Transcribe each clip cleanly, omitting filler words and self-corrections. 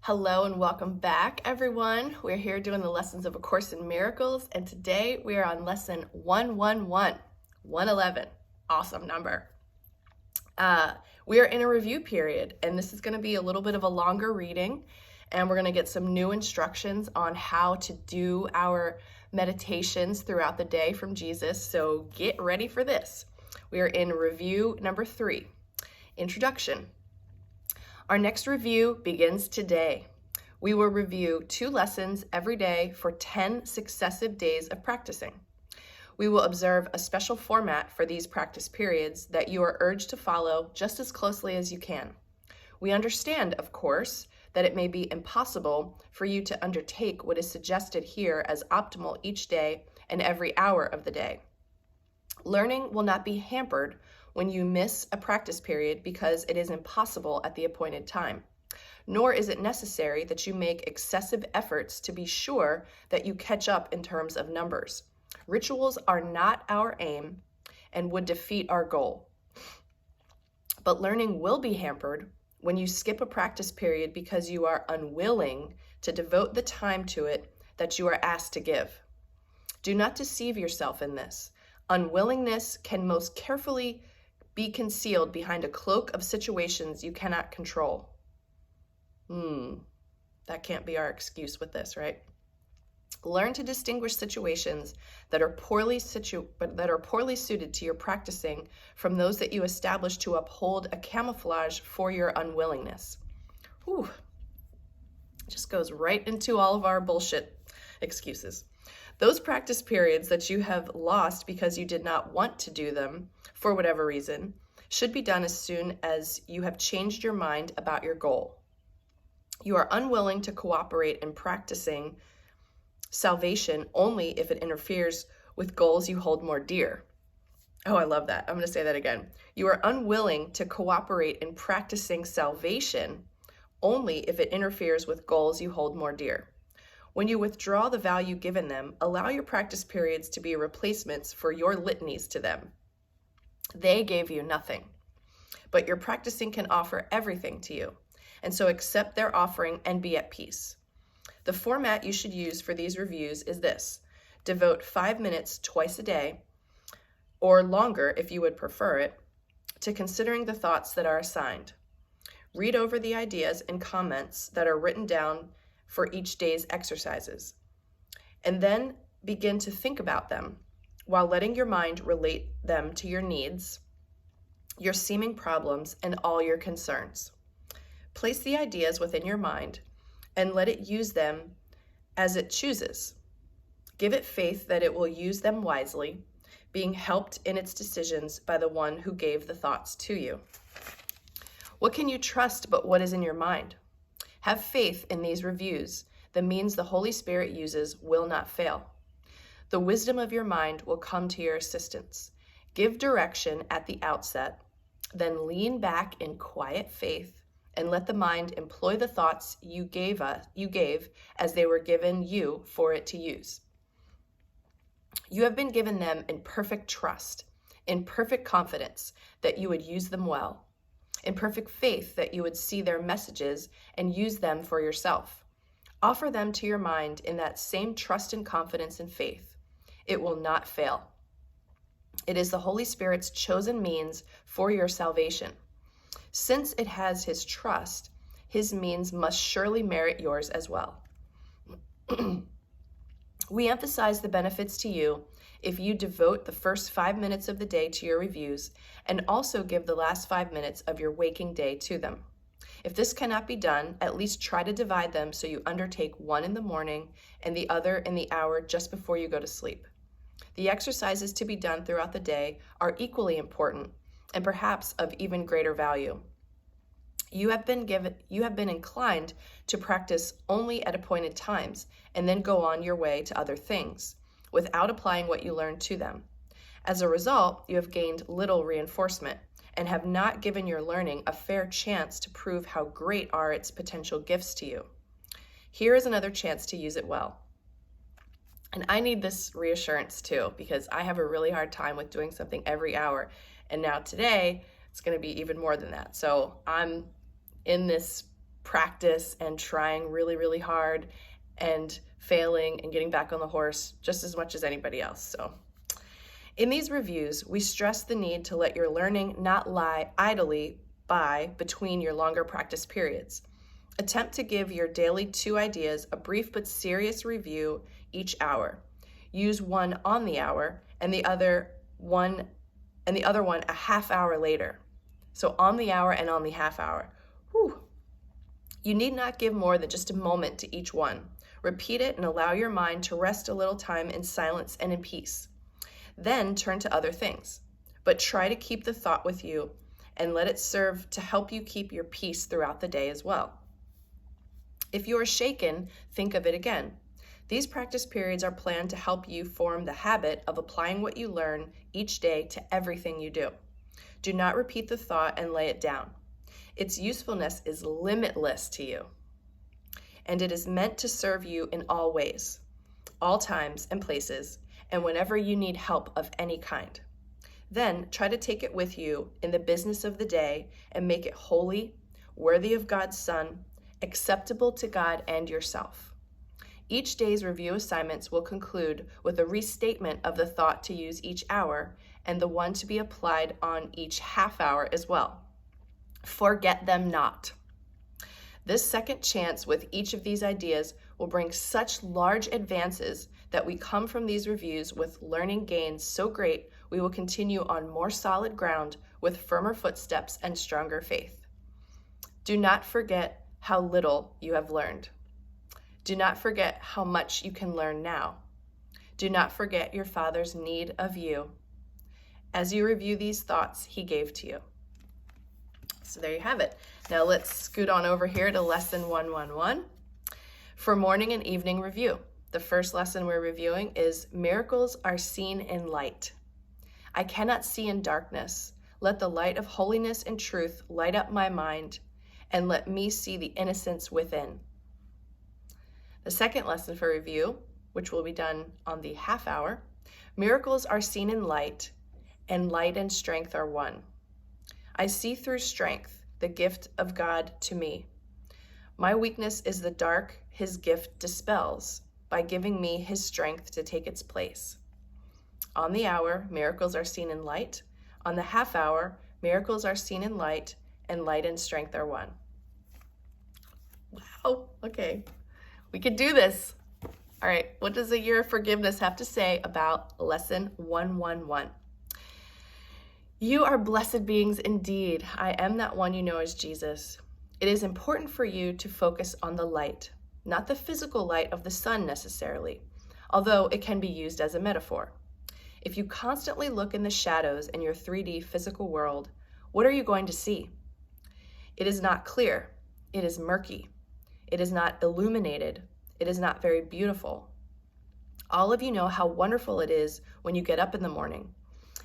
Hello and welcome back, everyone. We're here doing the lessons of A Course in Miracles, and today we are on lesson 111. Awesome number. We are in a review period, and this is going to be a little bit of a longer reading, and we're going to get some new instructions on how to do our meditations throughout the day from Jesus, so get ready for this. We are in review number 3, Introduction. Our next review begins today. We will review 2 lessons every day for 10 successive days of practicing. We will observe a special format for these practice periods that you are urged to follow just as closely as you can. We understand, of course, that it may be impossible for you to undertake what is suggested here as optimal each day and every hour of the day. Learning will not be hampered when you miss a practice period because it is impossible at the appointed time. Nor is it necessary that you make excessive efforts to be sure that you catch up in terms of numbers. Rituals are not our aim and would defeat our goal. But learning will be hampered when you skip a practice period because you are unwilling to devote the time to it that you are asked to give. Do not deceive yourself in this. Unwillingness can most carefully be concealed behind a cloak of situations you cannot control. That can't be our excuse with this, right? Learn to distinguish situations that are poorly suited to your practicing from those that you establish to uphold a camouflage for your unwillingness. Just goes right into all of our bullshit excuses. Those practice periods that you have lost because you did not want to do them for whatever reason should be done as soon as you have changed your mind about your goal. You are unwilling to cooperate in practicing salvation only if it interferes with goals you hold more dear. Oh, I love that. I'm going to say that again. You are unwilling to cooperate in practicing salvation only if it interferes with goals you hold more dear. When you withdraw the value given them, allow your practice periods to be replacements for your litanies to them. They gave you nothing, but your practicing can offer everything to you, and so accept their offering and be at peace. The format you should use for these reviews is this: devote 5 minutes twice a day, or longer if you would prefer it, to considering the thoughts that are assigned. Read over the ideas and comments that are written down for each day's exercises, and then begin to think about them while letting your mind relate them to your needs, your seeming problems, and all your concerns. Place the ideas within your mind and let it use them as it chooses. Give it faith that it will use them wisely, being helped in its decisions by the one who gave the thoughts to you. What can you trust but what is in your mind? Have faith in these reviews. The means the Holy Spirit uses will not fail. The wisdom of your mind will come to your assistance. Give direction at the outset, then lean back in quiet faith and let the mind employ the thoughts you gave as they were given you for it to use. You have been given them in perfect trust, in perfect confidence that you would use them well, in perfect faith that you would see their messages and use them for yourself. Offer them to your mind in that same trust and confidence and faith. It will not fail. It is the Holy Spirit's chosen means for your salvation. Since it has His trust, His means must surely merit yours as well. We emphasize the benefits to you if you devote the first 5 minutes of the day to your reviews and also give the last 5 minutes of your waking day to them. If this cannot be done, at least try to divide them so you undertake one in the morning and the other in the hour just before you go to sleep. The exercises to be done throughout the day are equally important and perhaps of even greater value. You have been inclined to practice only at appointed times and then go on your way to other things without applying what you learned to them. As a result, you have gained little reinforcement and have not given your learning a fair chance to prove how great are its potential gifts to you. Here is another chance to use it well. And I need this reassurance too, because I have a really hard time with doing something every hour. And now today, it's going to be even more than that. So I'm in this practice and trying really, really hard and failing and getting back on the horse just as much as anybody else. So in these reviews, we stress the need to let your learning not lie idly by between your longer practice periods. Attempt to give your daily 2 ideas a brief but serious review each hour. Use one on the hour and the other one a half hour later. So on the hour and on the half hour. Whew. You need not give more than just a moment to each one. Repeat it and allow your mind to rest a little time in silence and in peace. Then turn to other things, but try to keep the thought with you and let it serve to help you keep your peace throughout the day as well. If you are shaken, think of it again. These practice periods are planned to help you form the habit of applying what you learn each day to everything you do. Do not repeat the thought and lay it down. Its usefulness is limitless to you, and it is meant to serve you in all ways, all times and places, and whenever you need help of any kind. Then try to take it with you in the business of the day and make it holy, worthy of God's Son, acceptable to God and yourself. Each day's review assignments will conclude with a restatement of the thought to use each hour and the one to be applied on each half hour as well. Forget them not. This second chance with each of these ideas will bring such large advances that we come from these reviews with learning gains so great we will continue on more solid ground with firmer footsteps and stronger faith. Do not forget how little you have learned. Do not forget how much you can learn now. Do not forget your Father's need of you as you review these thoughts he gave to you. So there you have it. Now let's scoot on over here to lesson 111 for morning and evening review. The first lesson we're reviewing is miracles are seen in light. I cannot see in darkness. Let the light of holiness and truth light up my mind and let me see the innocence within. The second lesson for review, which will be done on the half hour, miracles are seen in light and light and strength are one. I see through strength, the gift of God to me. My weakness is the dark his gift dispels by giving me his strength to take its place. On the hour, miracles are seen in light. On the half hour, miracles are seen in light, and light and strength are one. Wow, okay. We could do this. All right, what does a year of forgiveness have to say about lesson 111? You are blessed beings indeed. I am that one you know as Jesus. It is important for you to focus on the light, not the physical light of the sun necessarily, although it can be used as a metaphor. If you constantly look in the shadows in your 3D physical world, what are you going to see? It is not clear. It is murky. It is not illuminated. It is not very beautiful. All of you know how wonderful it is when you get up in the morning.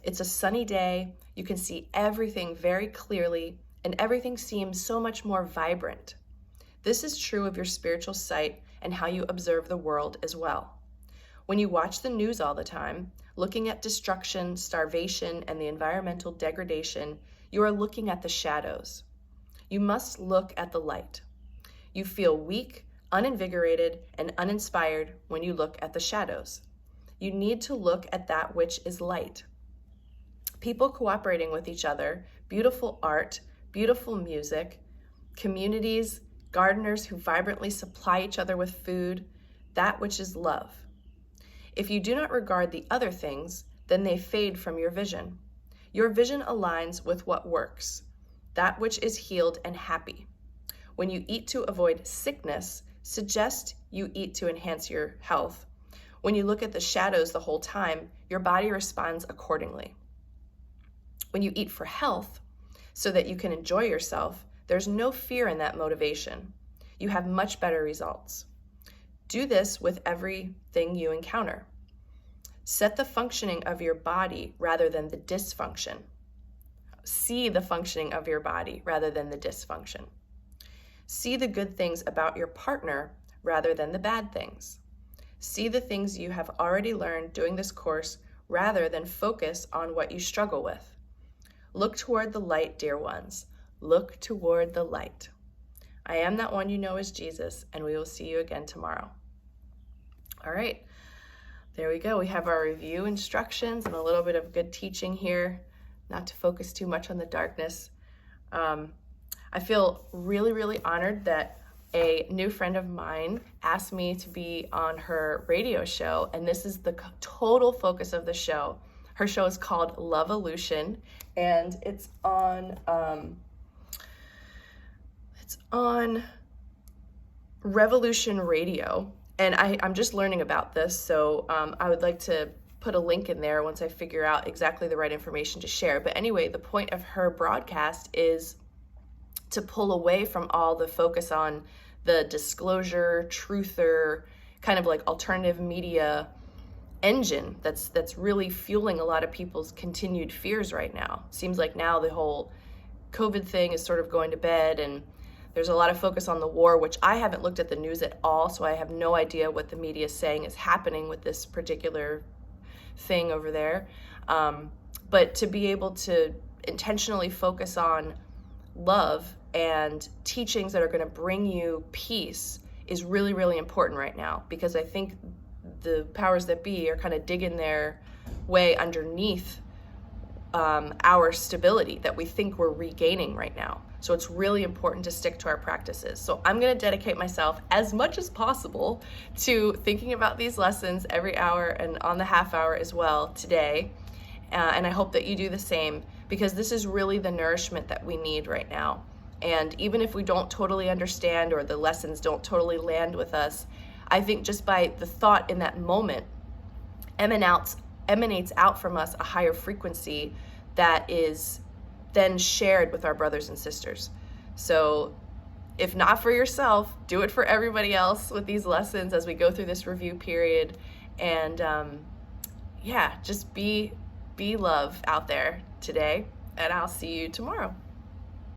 It's a sunny day. You can see everything very clearly, and everything seems so much more vibrant. This is true of your spiritual sight and how you observe the world as well. When you watch the news all the time, looking at destruction, starvation, and the environmental degradation, you are looking at the shadows. You must look at the light. You feel weak, uninvigorated, and uninspired when you look at the shadows. You need to look at that which is light. People cooperating with each other, beautiful art, beautiful music, communities, gardeners who vibrantly supply each other with food, that which is love. If you do not regard the other things, then they fade from your vision. Your vision aligns with what works, that which is healed and happy. When you eat to avoid sickness, suggest you eat to enhance your health. When you look at the shadows the whole time, your body responds accordingly. When you eat for health, so that you can enjoy yourself, there's no fear in that motivation. You have much better results. Do this with everything you encounter. Set the functioning of your body rather than the dysfunction. See the functioning of your body rather than the dysfunction. See the good things about your partner rather than the bad things. See the things you have already learned doing this course rather than focus on what you struggle with. Look toward the light, dear ones. Look toward the light. I am that one you know as Jesus, and we will see you again tomorrow. All right, there we go. We have our review instructions and a little bit of good teaching here, not to focus too much on the darkness. I feel really, really honored that a new friend of mine asked me to be on her radio show, and this is the total focus of the show. Her show is called Loveolution, and it's on Revolution Radio. And I'm just learning about this, so I would like to put a link in there once I figure out exactly the right information to share. But anyway, the point of her broadcast is to pull away from all the focus on the disclosure, truther, kind of like alternative media engine that's really fueling a lot of people's continued fears right now. Seems like now the whole COVID thing is sort of going to bed, and there's a lot of focus on the war, which I haven't looked at the news at all, so I have no idea what the media is saying is happening with this particular thing over there. But to be able to intentionally focus on love and teachings that are going to bring you peace is really, really important right now, because I think the powers that be are kind of digging their way underneath our stability that we think we're regaining right now. So it's really important to stick to our practices. So I'm going to dedicate myself as much as possible to thinking about these lessons every hour and on the half hour as well today. And I hope that you do the same, because this is really the nourishment that we need right now. And even if we don't totally understand or the lessons don't totally land with us, I think just by the thought in that moment emanates out from us a higher frequency that is then shared with our brothers and sisters. So if not for yourself, do it for everybody else with these lessons as we go through this review period. And just be love out there today, and I'll see you tomorrow.